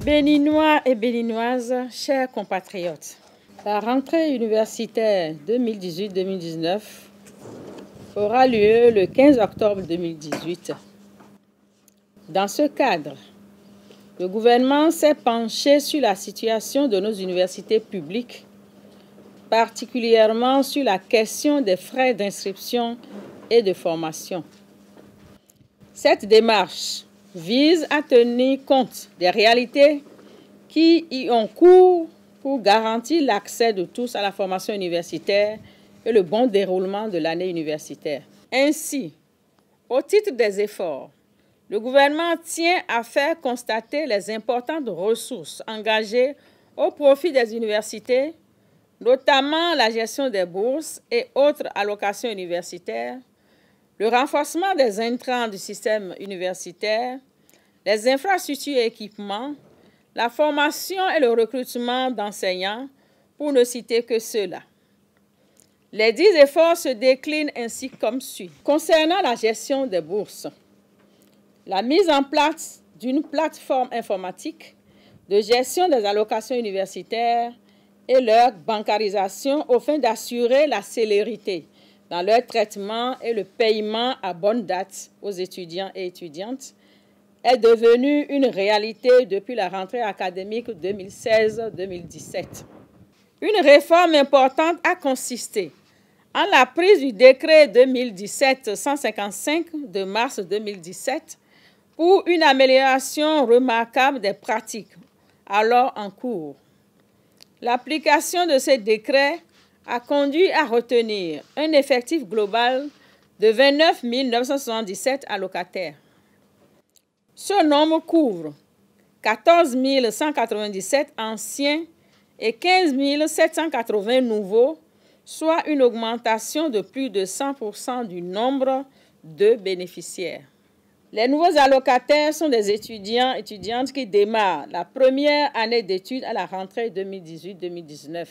Béninois et Béninoises, chers compatriotes, la rentrée universitaire 2018-2019 aura lieu le 15 octobre 2018. Dans ce cadre, le gouvernement s'est penché sur la situation de nos universités publiques, particulièrement sur la question des frais d'inscription et de formation. Cette démarche vise à tenir compte des réalités qui y ont cours pour garantir l'accès de tous à la formation universitaire et le bon déroulement de l'année universitaire. Ainsi, au titre des efforts, le gouvernement tient à faire constater les importantes ressources engagées au profit des universités, notamment la gestion des bourses et autres allocations universitaires, le renforcement des intrants du système universitaire, les infrastructures et équipements, la formation et le recrutement d'enseignants, pour ne citer que ceux-là. Les 10 efforts se déclinent ainsi comme suit. Concernant la gestion des bourses, la mise en place d'une plateforme informatique de gestion des allocations universitaires et leur bancarisation afin d'assurer la célérité dans leur traitement et le paiement à bonne date aux étudiants et étudiantes est devenue une réalité depuis la rentrée académique 2016-2017. Une réforme importante a consisté en la prise du décret 2017-155 de mars 2017 pour une amélioration remarquable des pratiques alors en cours. L'application de ce décret a conduit à retenir un effectif global de 29 977 allocataires. Ce nombre couvre 14 197 anciens et 15 780 nouveaux, soit une augmentation de plus de 100% du nombre de bénéficiaires. Les nouveaux allocataires sont des étudiants et étudiantes qui démarrent la première année d'études à la rentrée 2018-2019.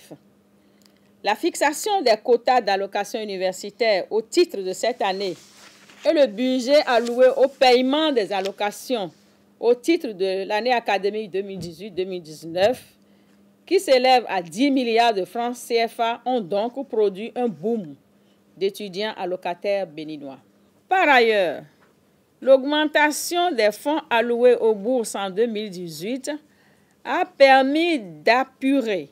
La fixation des quotas d'allocation universitaire au titre de cette année et le budget alloué au paiement des allocations au titre de l'année académique 2018-2019, qui s'élève à 10 milliards de francs CFA, ont donc produit un boom d'étudiants allocataires béninois. Par ailleurs, l'augmentation des fonds alloués aux bourses en 2018 a permis d'apurer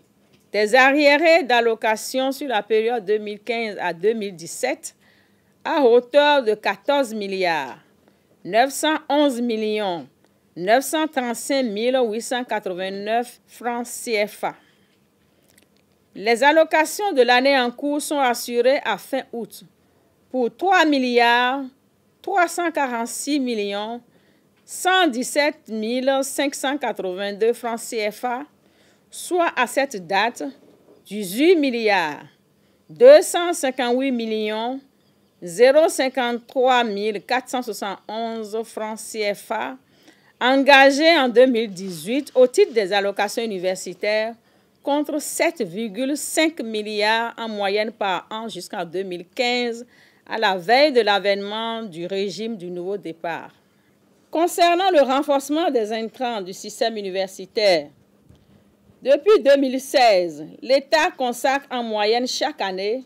des arriérés d'allocation sur la période 2015 à 2017 à hauteur de 14 milliards 911 millions 935 889 francs CFA. Les allocations de l'année en cours sont assurées à fin août pour 3 milliards 346 millions 117 582 francs CFA, soit à cette date 18 milliards 258 millions 053 471 francs CFA engagés en 2018 au titre des allocations universitaires contre 7,5 milliards en moyenne par an jusqu'en 2015 à la veille de l'avènement du régime du nouveau départ. Concernant le renforcement des intrants du système universitaire, depuis 2016, l'État consacre en moyenne chaque année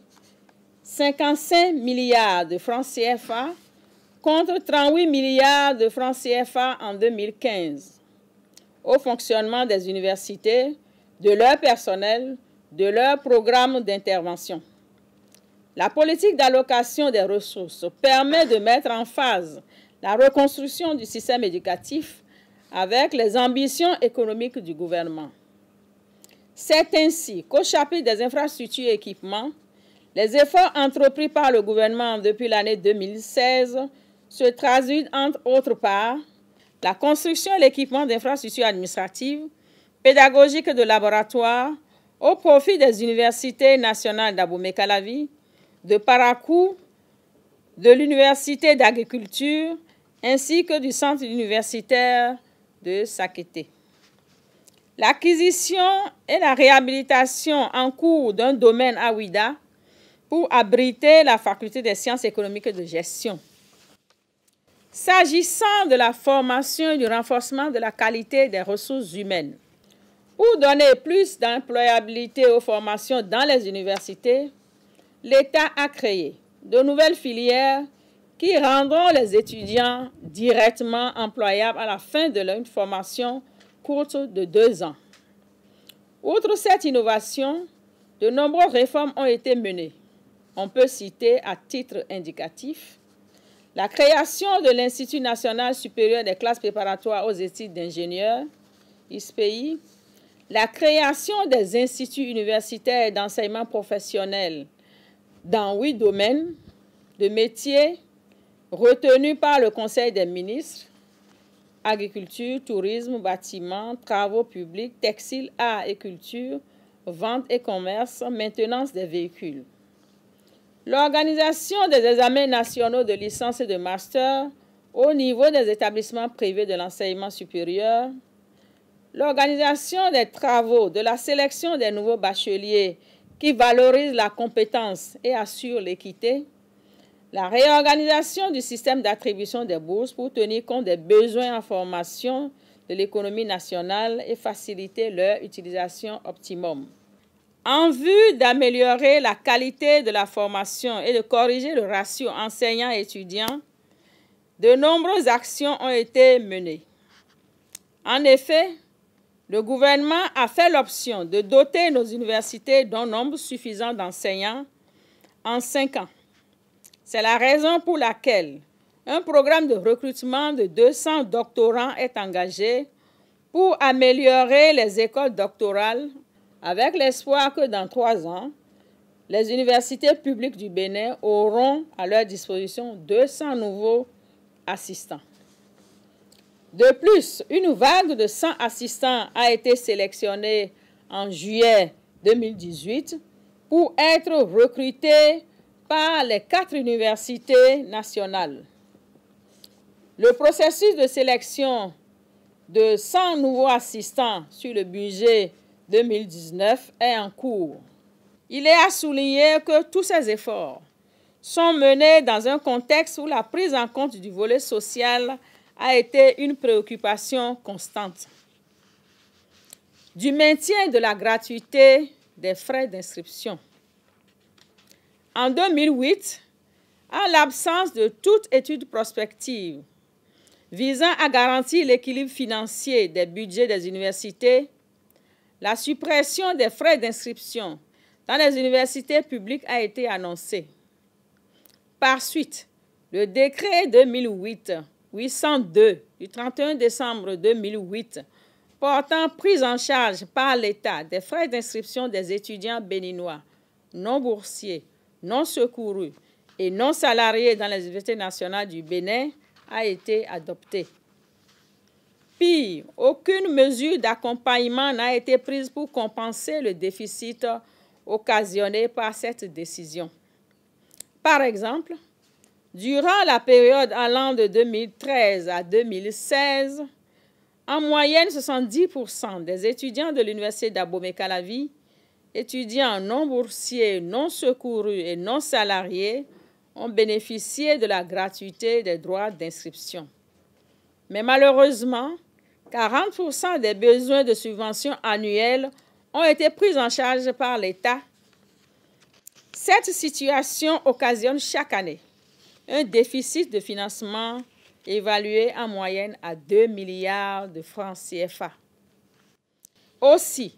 55 milliards de francs CFA contre 38 milliards de francs CFA en 2015 au fonctionnement des universités, de leur personnel, de leurs programmes d'intervention. La politique d'allocation des ressources permet de mettre en phase la reconstruction du système éducatif avec les ambitions économiques du gouvernement. C'est ainsi qu'au chapitre des infrastructures et équipements, les efforts entrepris par le gouvernement depuis l'année 2016 se traduisent entre autres par la construction et l'équipement d'infrastructures administratives, pédagogiques de laboratoires au profit des universités nationales d'Abomey-Calavi, de Parakou, de l'Université d'agriculture ainsi que du centre universitaire de Sakété. L'acquisition et la réhabilitation en cours d'un domaine à Ouida pour abriter la faculté des sciences économiques et de gestion. S'agissant de la formation et du renforcement de la qualité des ressources humaines, pour donner plus d'employabilité aux formations dans les universités, l'État a créé de nouvelles filières qui rendront les étudiants directement employables à la fin de leur formation courte de 2 ans. Outre cette innovation, de nombreuses réformes ont été menées. On peut citer à titre indicatif la création de l'Institut national supérieur des classes préparatoires aux études d'ingénieurs, ISPEI, la création des instituts universitaires d'enseignement professionnel dans 8 domaines de métiers retenus par le Conseil des ministres: agriculture, tourisme, bâtiment, travaux publics, textile, arts et culture, vente et commerce, maintenance des véhicules. L'organisation des examens nationaux de licence et de master au niveau des établissements privés de l'enseignement supérieur, l'organisation des travaux de la sélection des nouveaux bacheliers qui valorisent la compétence et assurent l'équité, la réorganisation du système d'attribution des bourses pour tenir compte des besoins en formation de l'économie nationale et faciliter leur utilisation optimum. En vue d'améliorer la qualité de la formation et de corriger le ratio enseignants-étudiants, de nombreuses actions ont été menées. En effet, le gouvernement a fait l'option de doter nos universités d'un nombre suffisant d'enseignants en 5 ans. C'est la raison pour laquelle un programme de recrutement de 200 doctorants est engagé pour améliorer les écoles doctorales, avec l'espoir que dans 3 ans, les universités publiques du Bénin auront à leur disposition 200 nouveaux assistants. De plus, une vague de 100 assistants a été sélectionnée en juillet 2018 pour être recrutés par les 4 universités nationales. Le processus de sélection de 100 nouveaux assistants sur le budget 2019 est en cours. Il est à souligner que tous ces efforts sont menés dans un contexte où la prise en compte du volet social a été une préoccupation constante. Du maintien de la gratuité des frais d'inscription. En 2008, en l'absence de toute étude prospective visant à garantir l'équilibre financier des budgets des universités, la suppression des frais d'inscription dans les universités publiques a été annoncée. Par suite, le décret 2008-802 du 31 décembre 2008 portant prise en charge par l'État des frais d'inscription des étudiants béninois non boursiers, non secourus et non salariés dans les universités nationales du Bénin a été adopté. Pire, aucune mesure d'accompagnement n'a été prise pour compenser le déficit occasionné par cette décision. Par exemple, durant la période allant de 2013 à 2016, en moyenne, 70% des étudiants de l'Université d'Abomey-Calavi, étudiants non boursiers, non secourus et non salariés, ont bénéficié de la gratuité des droits d'inscription. Mais malheureusement, 40% des besoins de subventions annuelles ont été pris en charge par l'État. Cette situation occasionne chaque année un déficit de financement évalué en moyenne à 2 milliards de francs CFA. Aussi,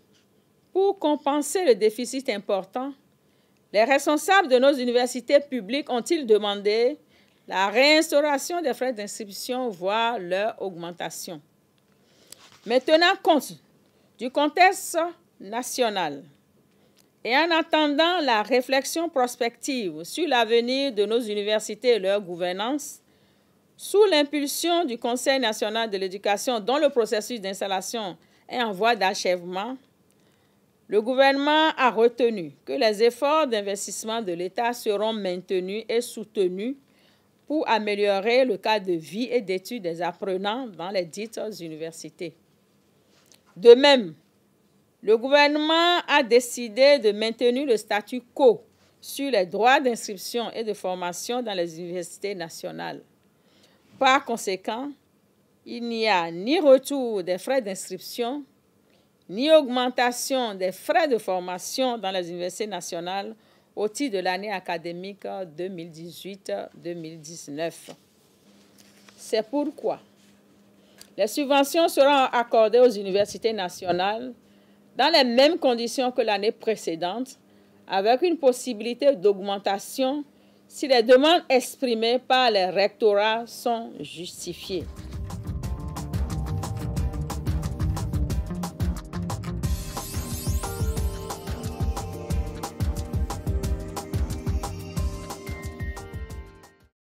pour compenser le déficit important, les responsables de nos universités publiques ont-ils demandé la réinstauration des frais d'inscription, voire leur augmentation. Mais tenant compte du contexte national et en attendant la réflexion prospective sur l'avenir de nos universités et leur gouvernance, sous l'impulsion du Conseil national de l'éducation dont le processus d'installation est en voie d'achèvement, le gouvernement a retenu que les efforts d'investissement de l'État seront maintenus et soutenus pour améliorer le cadre de vie et d'études des apprenants dans les dites universités. De même, le gouvernement a décidé de maintenir le statu quo sur les droits d'inscription et de formation dans les universités nationales. Par conséquent, il n'y a ni retour des frais d'inscription, ni augmentation des frais de formation dans les universités nationales au titre de l'année académique 2018-2019. C'est pourquoi les subventions seront accordées aux universités nationales dans les mêmes conditions que l'année précédente, avec une possibilité d'augmentation si les demandes exprimées par les rectorats sont justifiées.